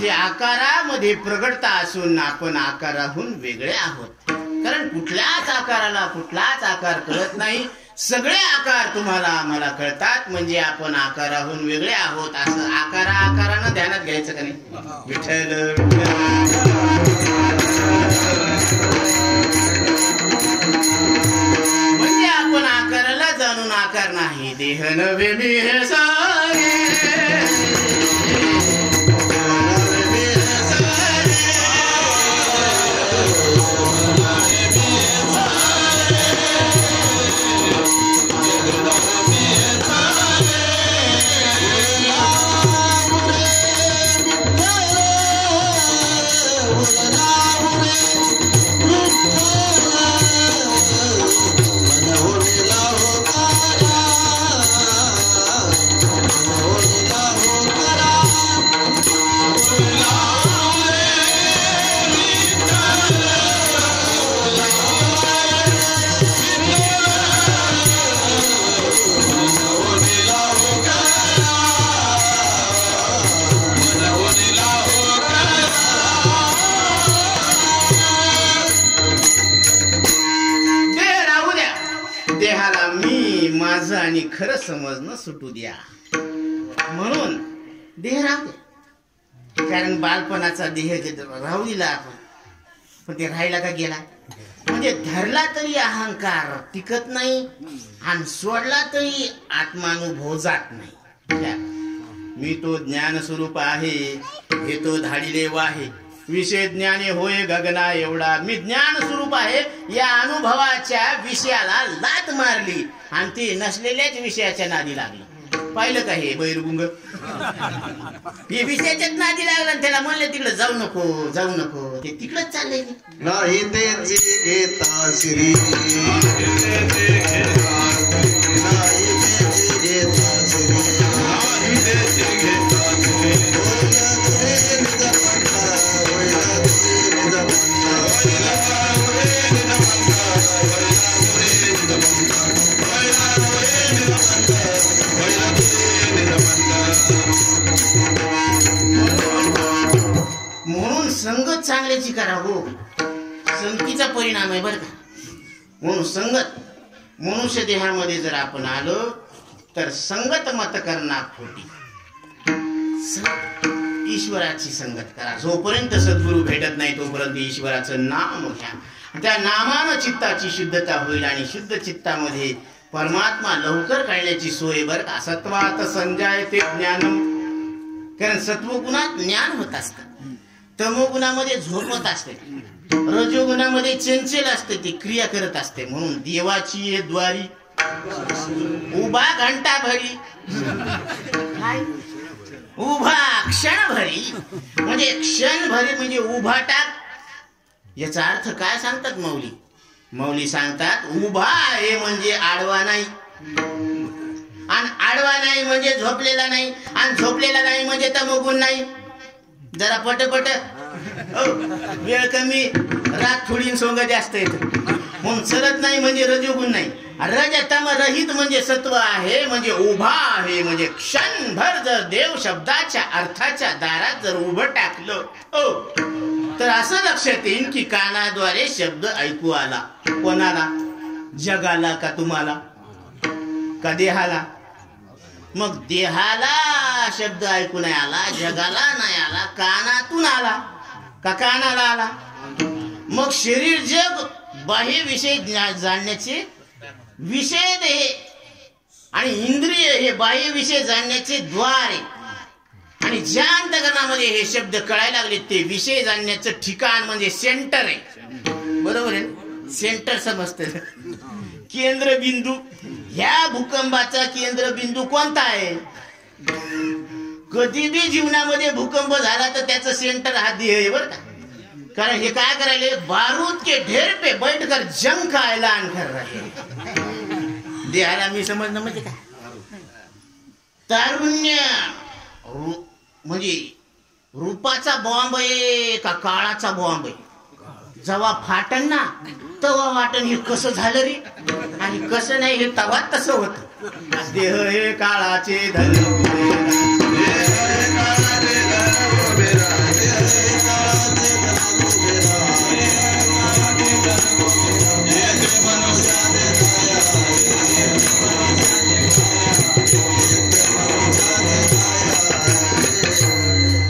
आकारामध्ये प्रगटता असून आपण आकाराहून वेगळे आहोत. कारण कुठल्याच आकाराला कुठलाच आकार कळत नाही. सगळे आकार तुम्हाला आम्हाला कळतात. म्हणजे आपण आकाराहून वेगळे आहोत असं आकारानं ध्यानात घ्यायचं का नाही. विठ्ठल म्हणजे आपण आकाराला जाणून आकार नाही. देह नव्हे मी हे सारे, आणि खरं समजणं सुटू द्या. म्हणून देह राहू द्या, कारण बालपणाचा देह राहू दिला आपण, पण ते राहिला का गेला. म्हणजे धरला तरी अहंकार टिकत नाही आणि सोडला तरी आत्मानुभव जात नाही. मी तो ज्ञान स्वरूप आहे, हे तो धाडिले वाहे, विषय ज्ञाने होय गगना एवढा. मी ज्ञान स्वरूप आहे या अनुभवाच्या विषयाला लात मारली आणि ते नसलेल्याच विषयाच्या नादी लागलं. पाहिलं का हे बैरगुंग, हे विषयाच्याच नादी लागला, त्याला म्हणले तिकडे जाऊ नको जाऊ नको, ते तिकडच चाललंय. नाही तेची घेता श्री, म्हणून संगत चांगल्याची करा हो, संगतीचा परिणाम आहे बरं का. म्हणून संगत मनुष्य देहामध्ये जर आपण आलो तर संगत मत करणार खोटी. ईश्वराची संगत करा. जोपर्यंत सद्गुरू भेटत नाही तोपर्यंत ईश्वराचं नाम घ्या. त्या नामानं चित्ताची शुद्धता होईल आणि शुद्ध चित्तामध्ये परमात्मा लवकर कळण्याची सोय बरं का. सत्वात संजायते ज्ञानम, कारण सत्वगुणात ज्ञान होत असतं, तमोगुणामध्ये झोपत असते, रजोगुणामध्ये चंचल असते, ती क्रिया करत असते. म्हणून देवाची ये द्वारी उभा घंटा भरी, उभा क्षण भरी, म्हणजे क्षण भरी म्हणजे उभा टाक. याचा अर्थ काय सांगतात मौली? मौली सांगतात उभा आहे म्हणजे आडवा नाही, आणि आडवा नाही म्हणजे झोपलेला नाही, आणि झोपलेला नाही म्हणजे तमोगुण नाही. जरा पटपट, वेळ कमी, रात थोडी सोंग जास्त येत. म्हणून चलत नाही म्हणजे रजोगुण नाही. रजतम रहित म्हणजे सत्व आहे, म्हणजे उभा आहे, म्हणजे क्षणभर जर देव शब्दाच्या अर्थाच्या दारात जर उभं टाकलं तर असं लक्षात येईल की कानाद्वारे शब्द ऐकू आला. कोणाला? जगाला का तुम्हाला का देहाला? मग देहाला शब्द ऐकू नाही आला, जगाला नाही आला, कानातून आला का कानाला आला? मग शरीर जग बाह्य विषय जाणण्याचे विषय हे, आणि इंद्रिय हे बाह्य विषय जाणण्याचे द्वार आहे. आणि ज्या अंतकरणामध्ये हे शब्द कळायला लागले ते विषय जाणण्याचं ठिकाण म्हणजे सेंटर आहे. बरोबर आहे, सेंटर समजते. केंद्रबिंदू, ह्या भूकंपाचा केंद्रबिंदू कोणता आहे? कधी बी जीवनामध्ये भूकंप झाला तर त्याचं सेंटर हा देह आहे बरं का. कारण हे काय करायले, बारूद के ढेर पे बैठकर जंग का ऐलान कर रहे. देहाला मी समजणं म्हणजे काय? तारुण्य म्हणजे रूपाचा बॉम्ब आहे का काळाचा बॉम्ब आहे? जेव्हा फाटन ना तेव्हा वाटन हे कसं झालं रे, आणि कसं नाही हे तवा तसं होत. देह हे काळाचे धन,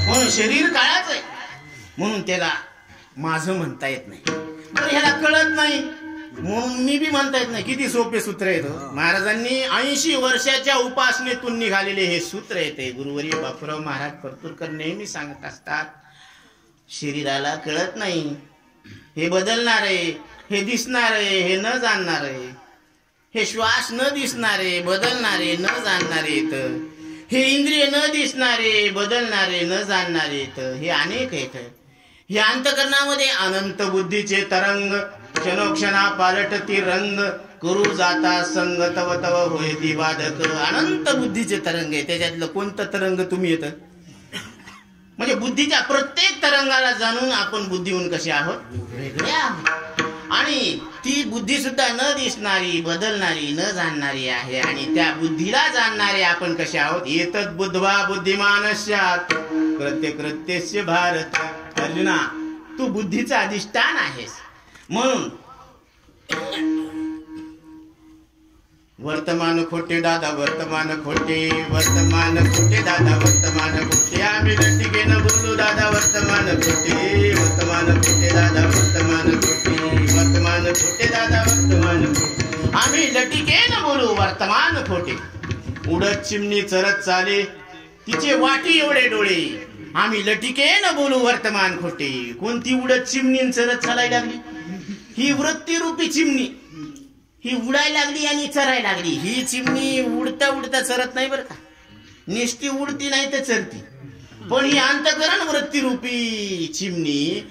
म्हणून शरीर काळाच आहे, म्हणून त्याला माझं म्हणता येत नाही. पण ह्याला कळत नाही म्हणून मी बी म्हणता येत नाही. किती सोपे सूत्र येत. महाराजांनी 80 वर्षाच्या उपासनेतून निघालेले हे सूत्र येते. गुरुवर्य बापूराव महाराज परतूरकर नेहमी सांगत असतात, शरीराला कळत नाही, हे बदलणार आहे, हे दिसणार आहे, हे न जाणणार आहे, हे श्वास न दिसणारे, बदलणारे, न जाणणारे, हे इंद्रिय न दिसणारे, बदलणारे, न जाणणारे, हे अनेक आहेत. हे अंतकरणामध्ये अनंत बुद्धीचे तरंग, क्षणोक्षणा पालटती रंग, करू जाता संग तव तव होय ती बाधक. अनंत बुद्धीचे तरंग आहे. त्याच्यातलं कोणतं तरंग तुम्ही येतं? म्हणजे बुद्धीच्या प्रत्येक तरंगाला जाणून आपण बुद्धीहून कसे आहोत, वेगळे आहोत. आणि ती बुद्धी सुद्धा न दिसणारी, बदलणारी, न जाणणारी आहे. आणि त्या बुद्धीला जाणणारे आपण कसे आहोत? येतत बुद्धवा बुद्धिमानस्यात् कृत्य कृत्यस्य भारत. अर्जुना, तू बुद्धीचा अधिष्ठान आहेस. म्हणून वर्तमान खोटे दादा वर्तमान खोटे दादा वर्तमान खोटे आम्ही लटिकेन बोलू दादा वर्तमान खोटे दादा वर्तमान खोटे दादा वर्तमान खोटे आम्ही लटिकेन बोलू वर्तमान खोटे उडत चिमणी चरत चाले तिचे वाटी एवढे डोळे आम्ही लटिकेन बोलू वर्तमान खोटे कोणती उडत चिमणी चरत चालायला लागली ही वृत्तीरूपी चिमणी ही उडायला लागली आणि चरायला लागली ही चिमणी उडता उडता चरत नाही बरं का निष्ठी उडती नाही तर चरती पण ही अंतकरण वृत्तीरूपी चिमणी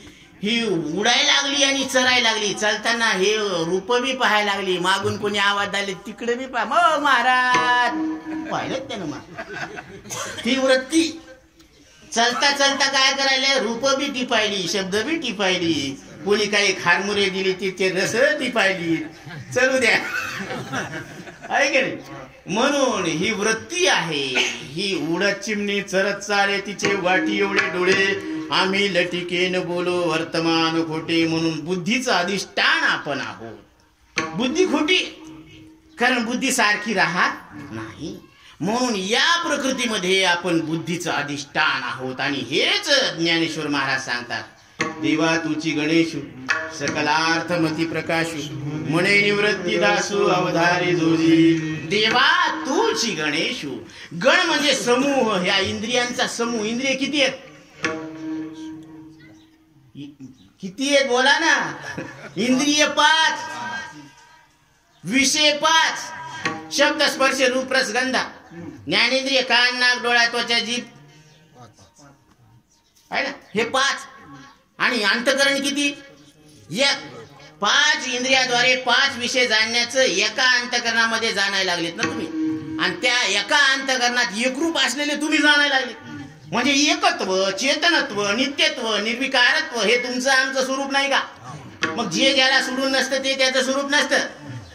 ही उडायला लागली आणि चरायला लागली चालताना हे रूप बी पाहायला लागली मागून कोणी आवाज आले तिकडे बी पाहा महाराज पाहिलं त्यानं ती वृत्ती चलता चलता काय करायला रूप बी टिपायली शब्द बी टिपायली कोणी काही खारमुरे दिली तिथे रस टिपायली चलू द्या ऐक म्हणून ही वृत्ती आहे ही उडत चिमणी चरत चाले तिचे वाटी एवढे डोळे आम्ही लटिकेन बोलो वर्तमान खोटे म्हणून बुद्धीचं अधिष्ठान आपण आहोत बुद्धी खोटी कारण बुद्धी सारखी राहत नाही म्हणून या प्रकृतीमध्ये आपण बुद्धीचं अधिष्ठान आहोत आणि हेच ज्ञानेश्वर महाराज सांगतात देवा तुची गणेशू सकलार्थमती प्रकाशू मने निवृत्ती दासू अवधारी जोजी देवा तुची गणेशू गण म्हणजे समूह ह्या इंद्रियांचा समूह इंद्रिय किती आहेत बोला ना इंद्रिय 5 विषय 5 शब्द स्पर्श रूप रस गंध ज्ञानेंद्रिय कान नाक डोळा त्वचा जीभ आहे ना हे 5 आणि अंतकरण किती 1 5 इंद्रियाद्वारे 5 विषय जाणण्याचं एका अंतकरणामध्ये जाणायला लागलेत ना तुम्ही आणि त्या एका अंतकरणात एकरूप असलेले तुम्ही जाणायला लागले म्हणजे एकत्व चेतनत्व नित्यत्व निर्विकारत्व हे तुमचं आमचं स्वरूप नाही का मग जे ज्याला सोडून नसतं ते त्याचं स्वरूप नसतं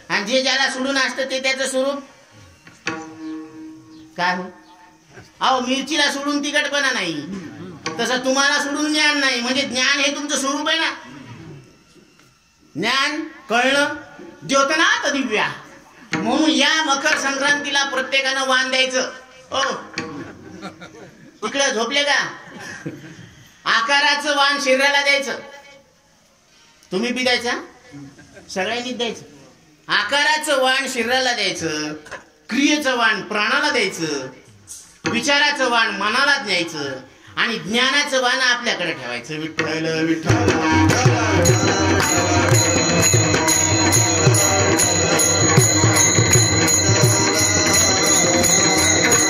आणि जे ज्याला सोडून असतं ते त्याचं स्वरूप काय हो अहो मिरचीला सोडून तिखटपणा नाही तसं तुम्हाला सोडून ज्ञान नाही म्हणजे ज्ञान हे तुमचं स्वरूप आहे ना ज्ञान कळणं द्योतनात दिव्या म्हणून या मकर संक्रांतीला प्रत्येकानं वाण द्यायचं इकडे झोपले का आकाराचं वाण शरीराला द्यायचं तुम्ही बी द्यायचा सगळ्यांनीच द्यायचं आकाराचं वाण शरीराला द्यायचं क्रियेचं वाण प्राणाला द्यायचं विचाराचं वाण मनाला द्यायचं आणि ज्ञानाचं वाण आपल्याकडे ठेवायचं विठ्ठल विठ्ठल